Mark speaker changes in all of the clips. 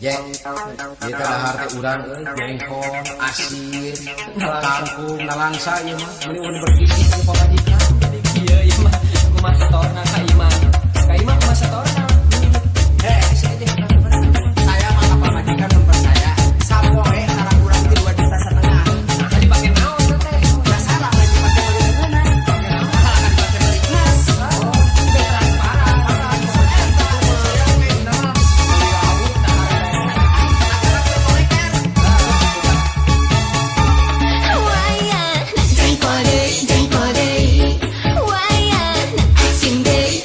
Speaker 1: Ya, kita dahar teh urang jengkol, asin, kangkung, nalangsa ieu mah. Mending udah bergizi ku pamajikan.
Speaker 2: Iya iya mah kumaha setorna ka imah. Ka imah kumaha setorna.
Speaker 1: Saya mah ka pamajikan mempercaya. Sapoe sareng urang teh 2,5 juta.
Speaker 2: Nah, dipake naon teh?
Speaker 1: Da salah lain dipake beli beunang. Pake naon? Kan dipake beli emas.
Speaker 3: Jengkol deui, wayahna asin deui,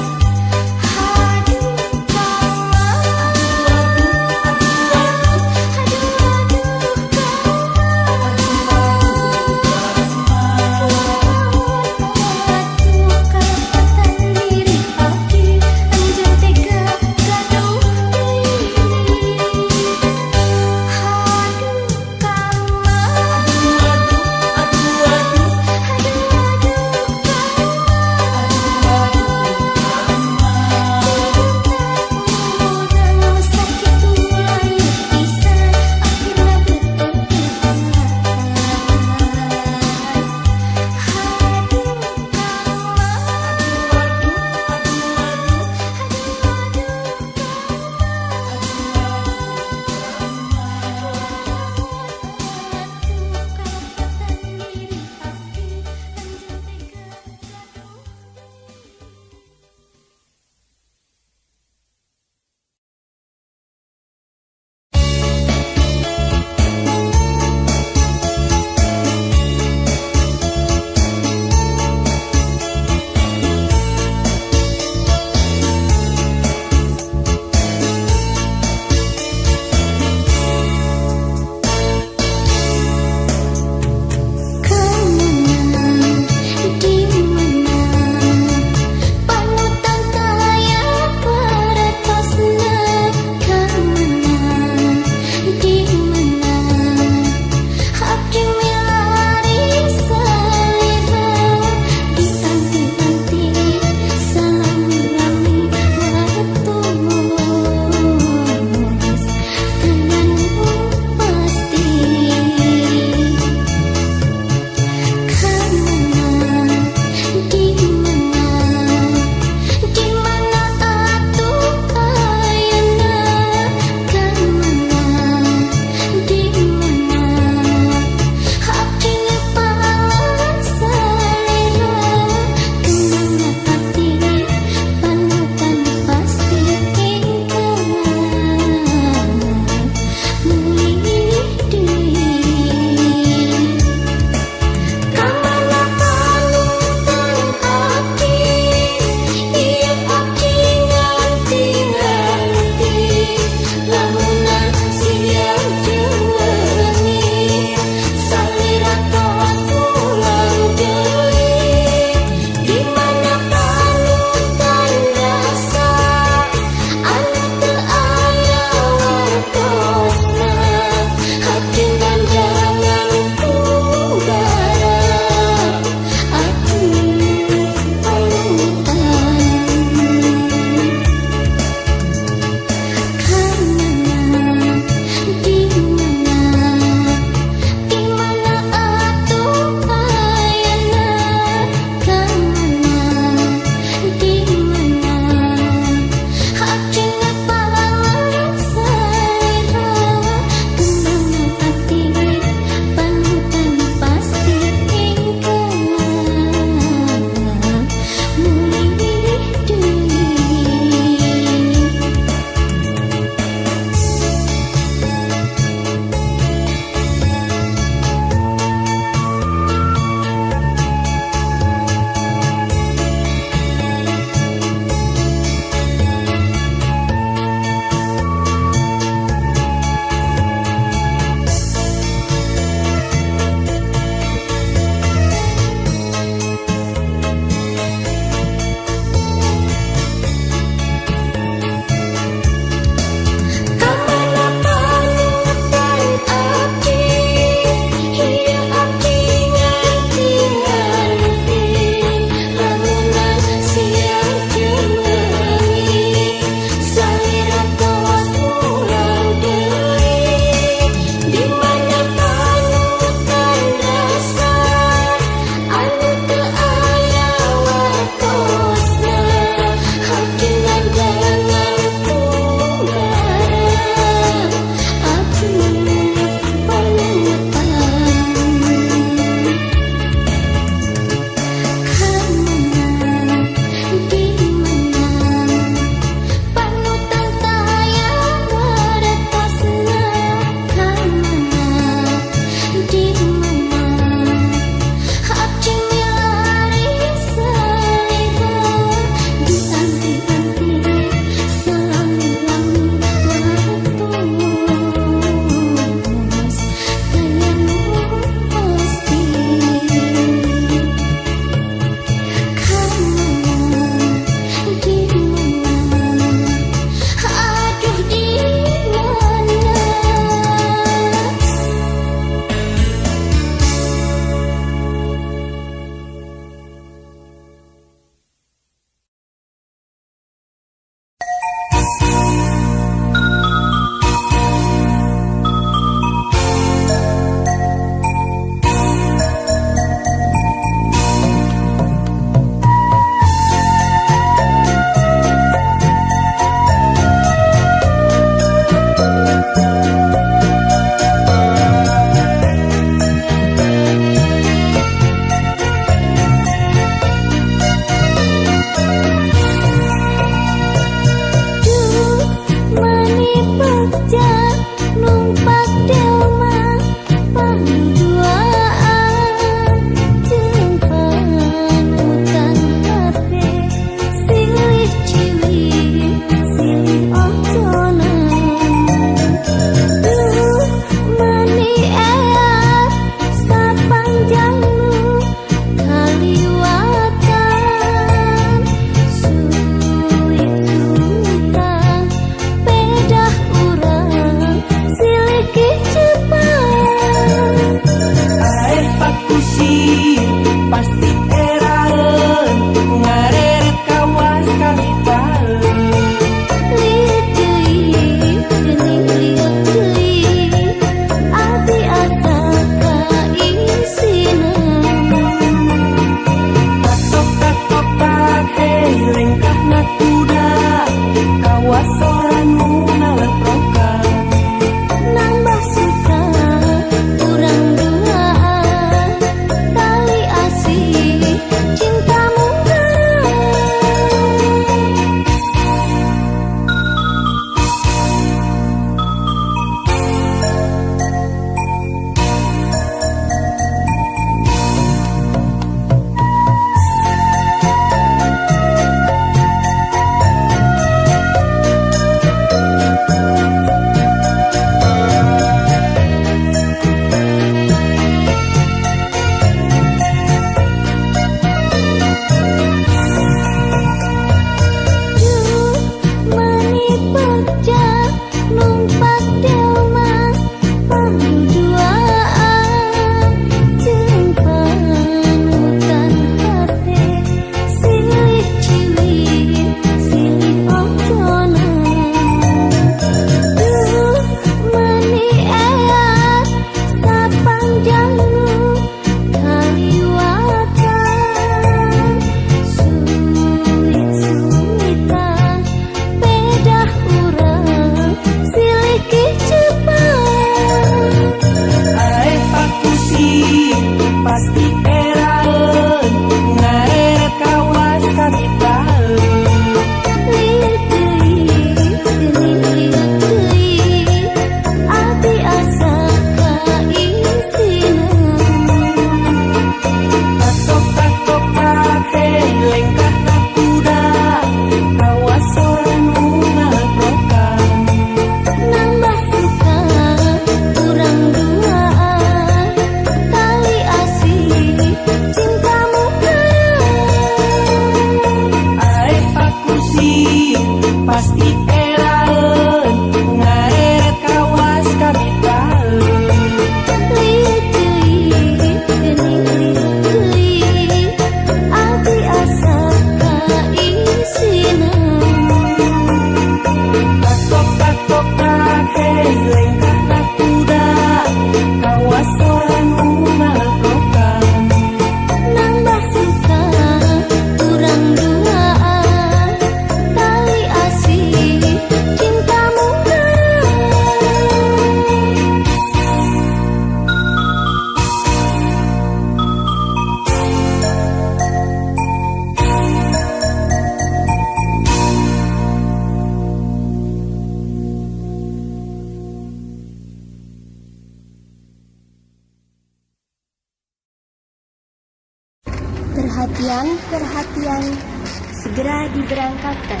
Speaker 3: segera diberangkatkan.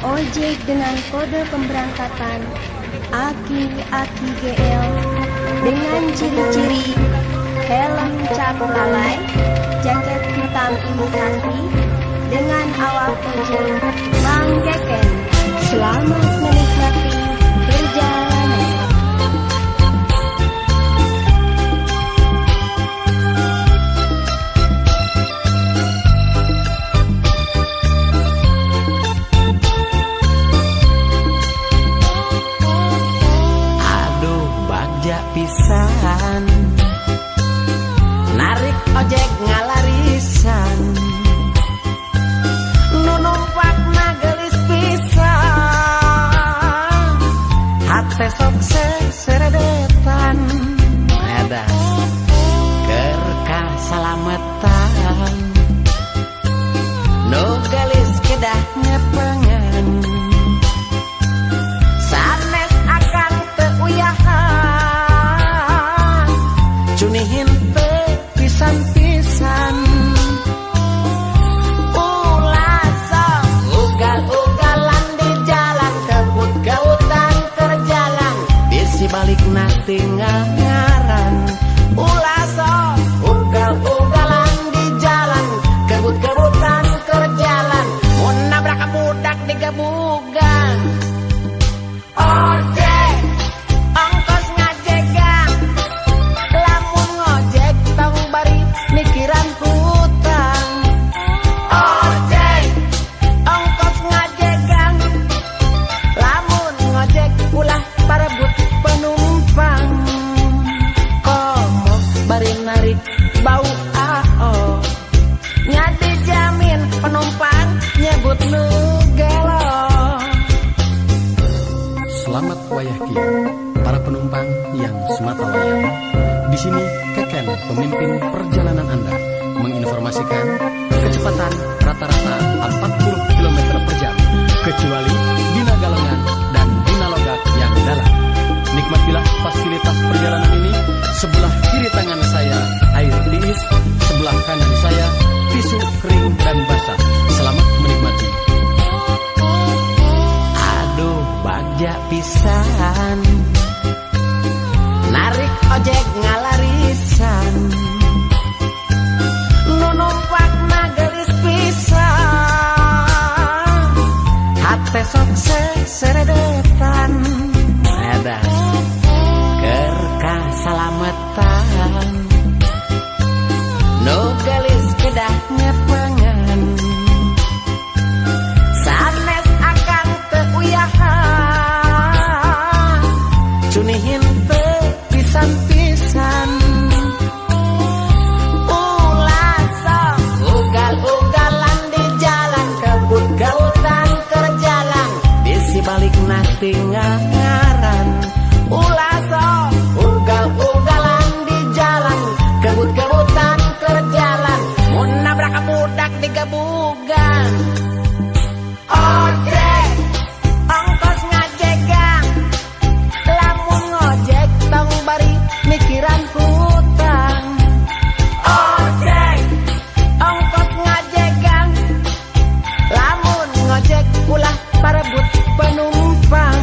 Speaker 3: Ojek dengan kode pemberangkatan Aki GL dengan ciri-ciri helm cap lalai, jaket hitam imitasi dengan awal ojek Bang Keken. Selamat menikmati perjalanan.
Speaker 4: Aduh bagja pisan, narik ojek ngalarisan, nu numpakna geulis pisan, hate sok seredetan, edas keur kasalametan, nu geulis kedah ngepengen, sanes akang teu uyahan, cunihin teu pisan-pisan. Ulah sok ugal-ugalan di jalan, kebut-kebutan kerjalan, bisi balik nanti ngaran. Ulah sok ugal-ugalan di jalan, kebut-kebutan kerjalan, mun nabrak budak digebugan. Ojek ongkos ngajegang, lamun ngojek tong bari mikiran hutang. Ojek ongkos ngajegang, lamun ngojek ulah parebut penumpang. Komo bari narik bau AO, nya dijamin penumpang nyebut nu gelo.
Speaker 1: Selamat wayah kieu, para penumpang yang semata wayang. Di sini Keken, pemimpin perjalanan Anda, menginformasikan kecepatan rata-rata 40 km per jam, kecuali di Nagalengan dan di Nalogak yang dalam. Nikmatilah fasilitas perjalanan ini. Sebelah kiri tangan saya air tiis, sebelah kanan saya tisu kering dan basah. Selamat menikmati.
Speaker 4: Aduh bagja pisan, narik ojek ngalarisan, nu numpakna geulis pisan, hate sok seredetan, edas keur kasalametan, nu geulis kedah ngepengen, sanes akang teu uyahan, cunihin teu pisan-pisan. Ulah sok ugal-ugalan di jalan, kebut-kebutan kerjalan, bisi balik nanti ngaran. Ulah sok ugal-ugalan di jalan, kebut-kebutan kerjalan, mun nabrak budak digebugan. Ojek ongkos ngajegang, lamun ngojek tong bari mikiran hutang. Ojek ongkos ngajegang, lamun ngojek ulah parebut penumpang.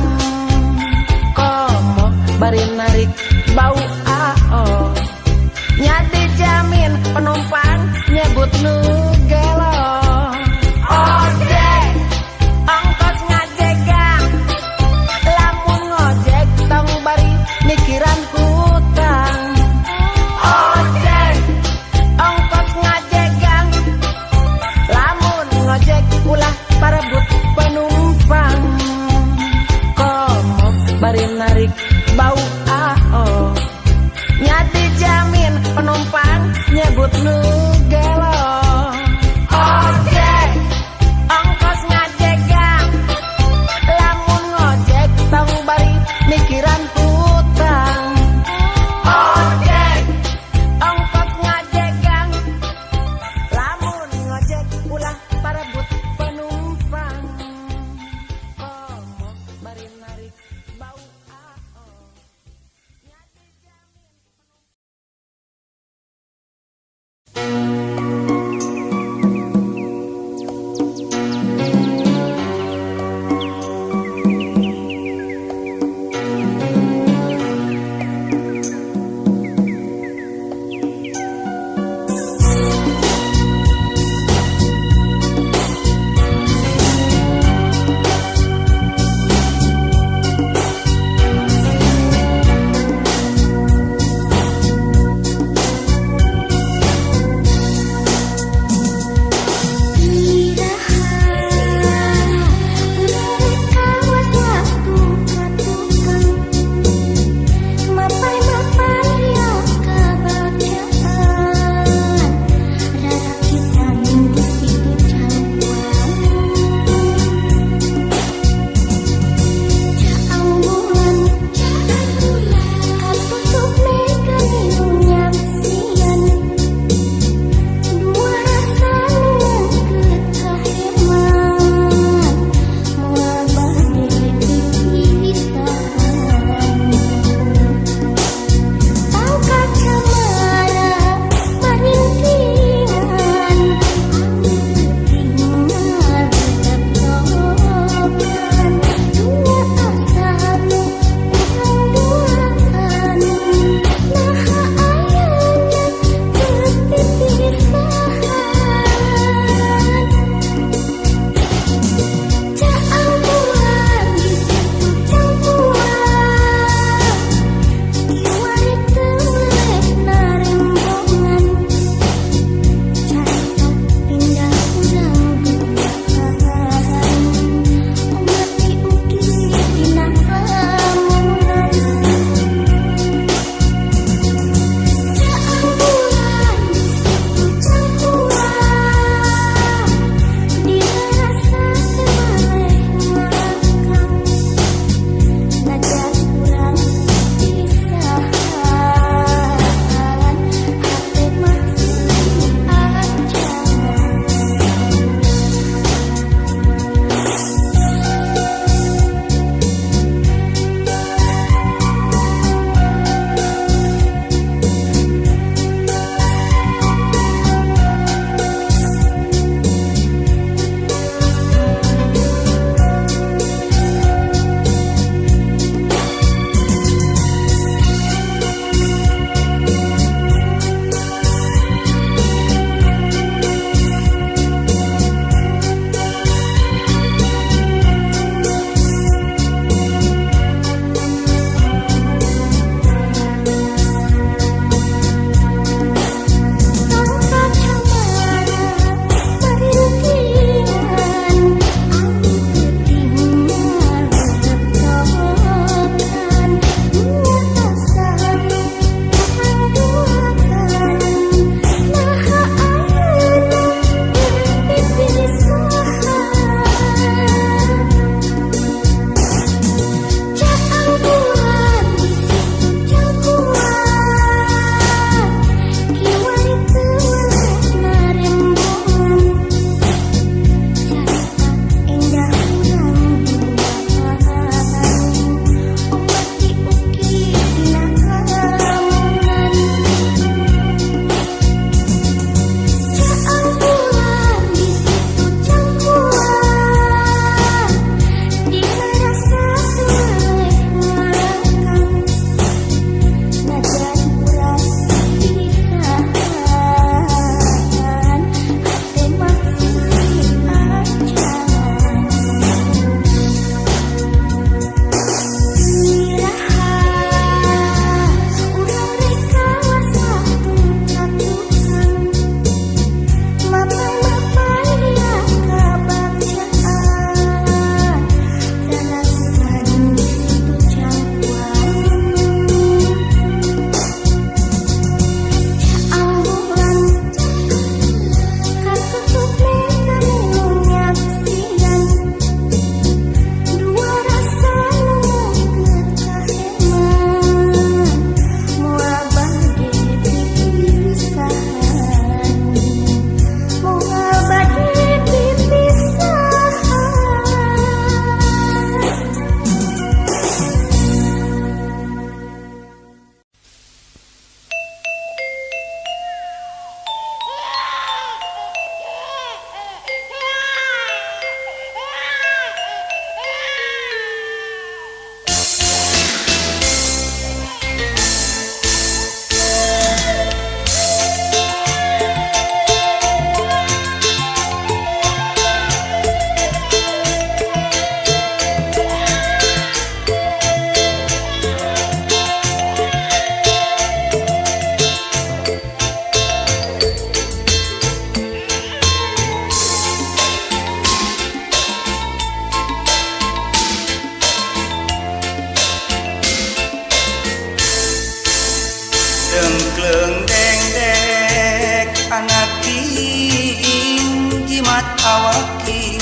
Speaker 5: awaking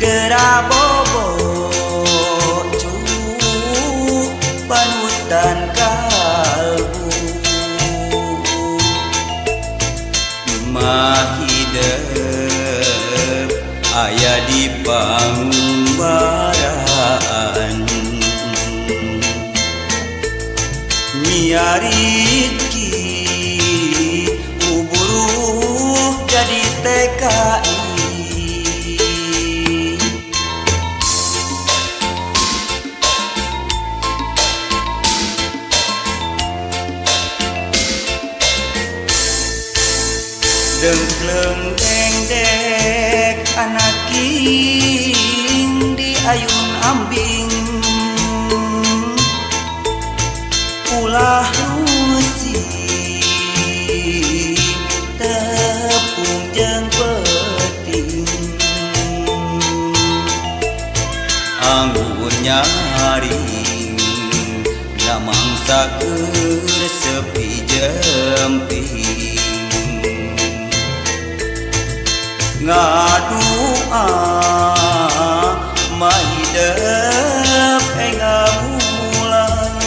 Speaker 5: Gera bobo cu panutan kalbu Mahidep aya di pangumbaraan Nyiariki uburu jadi TKI Dengkleng dengdek anak king di ayun ambing ulah rusi tepung jeung peting anggun nyaring namangsa keur sepi jemping ngadua mahidep ngamulang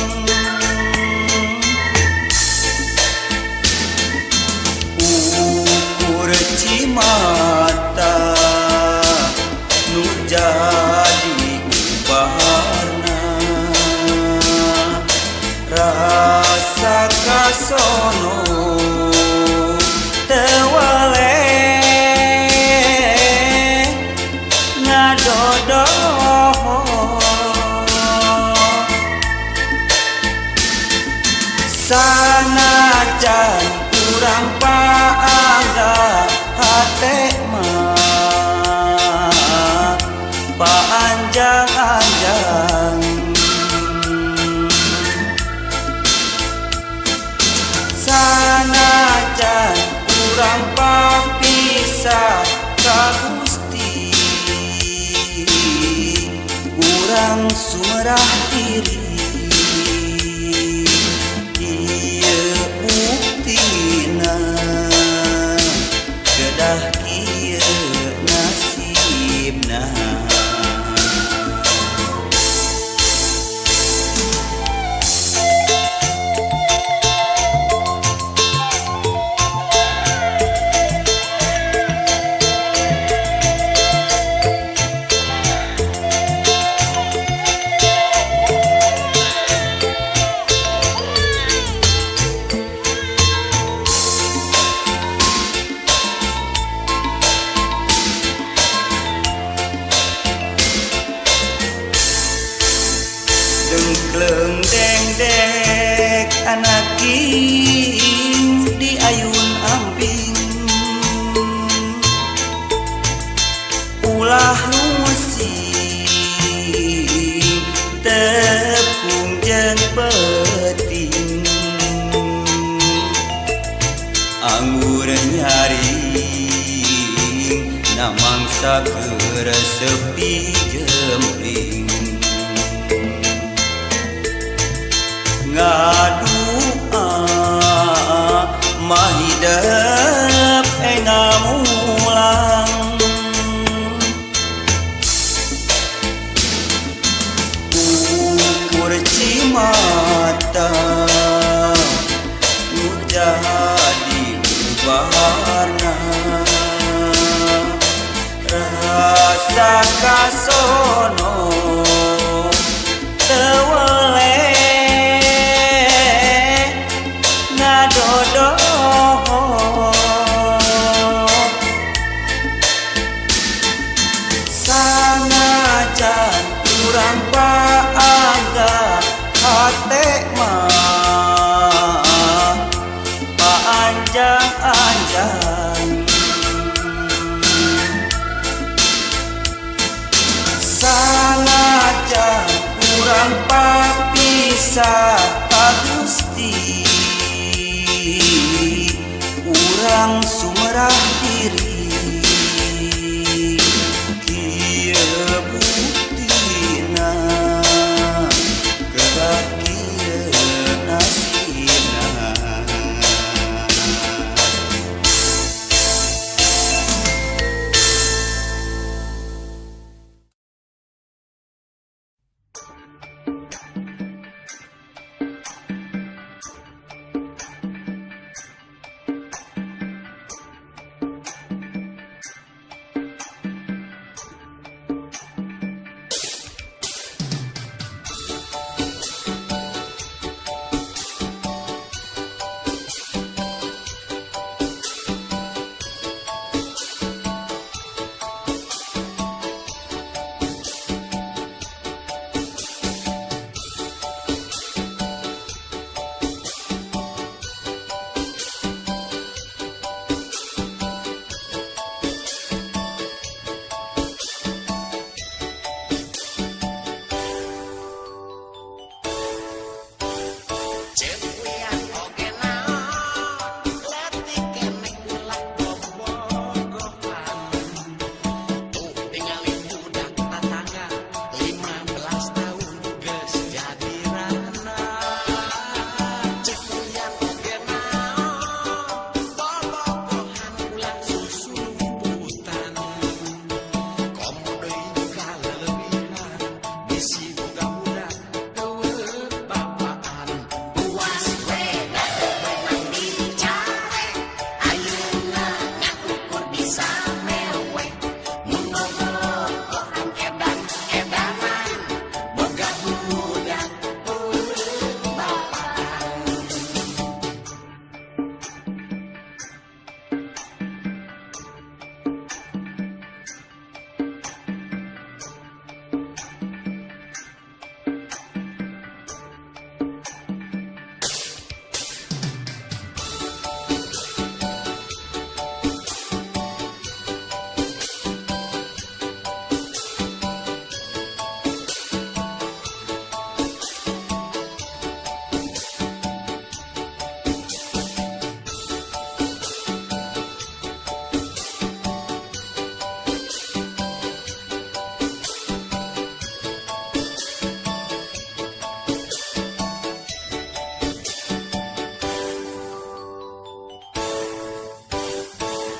Speaker 5: ukur cimata nu jadi ubarna rasa kasono tewale sanajan urang paanggap hate mah paanjang-anjang sanajan urang papisah ka Gusti urang sumerah diri kedah kieu nasibna Dengkleng dengdek anak king di ayun ambing ulah rusi tepung jeung peting anggur nyaring namangsa keur sepi jempling ngadua mahidep ngamulang ukur cimata nu jadi ubarna rasa kasono tewele ngadodo sanajan urang paanggap hate mah paanjang-anjang sanajan urang papisah ka Gusti urang sumerah diri kieu buktina kedah kieu nasibna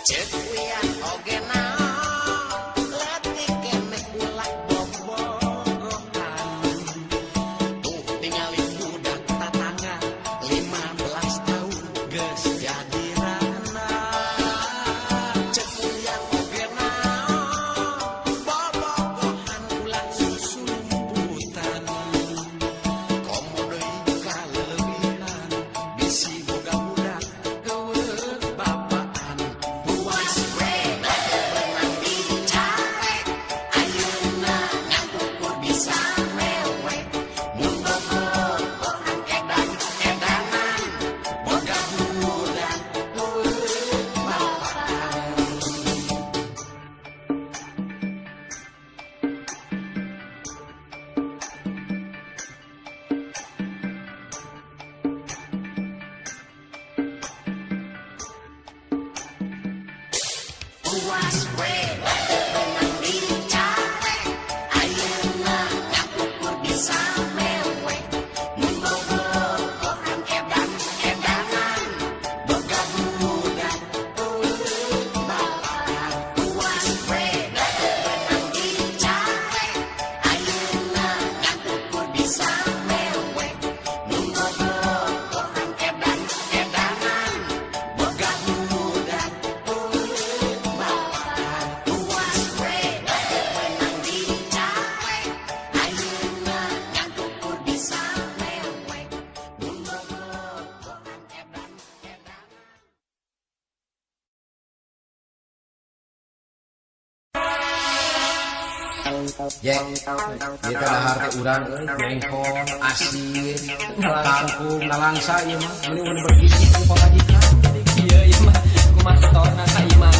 Speaker 4: Cek wian oge naon letih keneh ulah bobogohan. Tuh ningali budak tatangga 15 tahun geus jadi rana. Cek wian oge naon bobogohan ulah susumputan. Komo deui kaleuwihan bisi boga budak eueuh bapaan. Puas we berenang di carek ayeuna ngantukur bisa mewek. Mun bobogohan edan-edanan boga budak eueuh bapaan. Puas we berenang di carek ayeuna ngantukur bisa mewek. Mun bobogohan edan-edanan boga budak eueuh bapaan. Puas we berenang di carek ayeuna ngantukur bisa mewek. Mun bobogohan edan-edanan boga budak eueuh bapaan. Puas we berenang di carek ayeuna ngantukur bisa mewek. Mun bobogohan edan-edanan.
Speaker 6: Jek, kita dahar teh urang jengkol, asin, kangkung, nalangsa ieu mah. Ini udah bergizi ku pamajikan.
Speaker 2: Iya mah kumaha satorna ka imah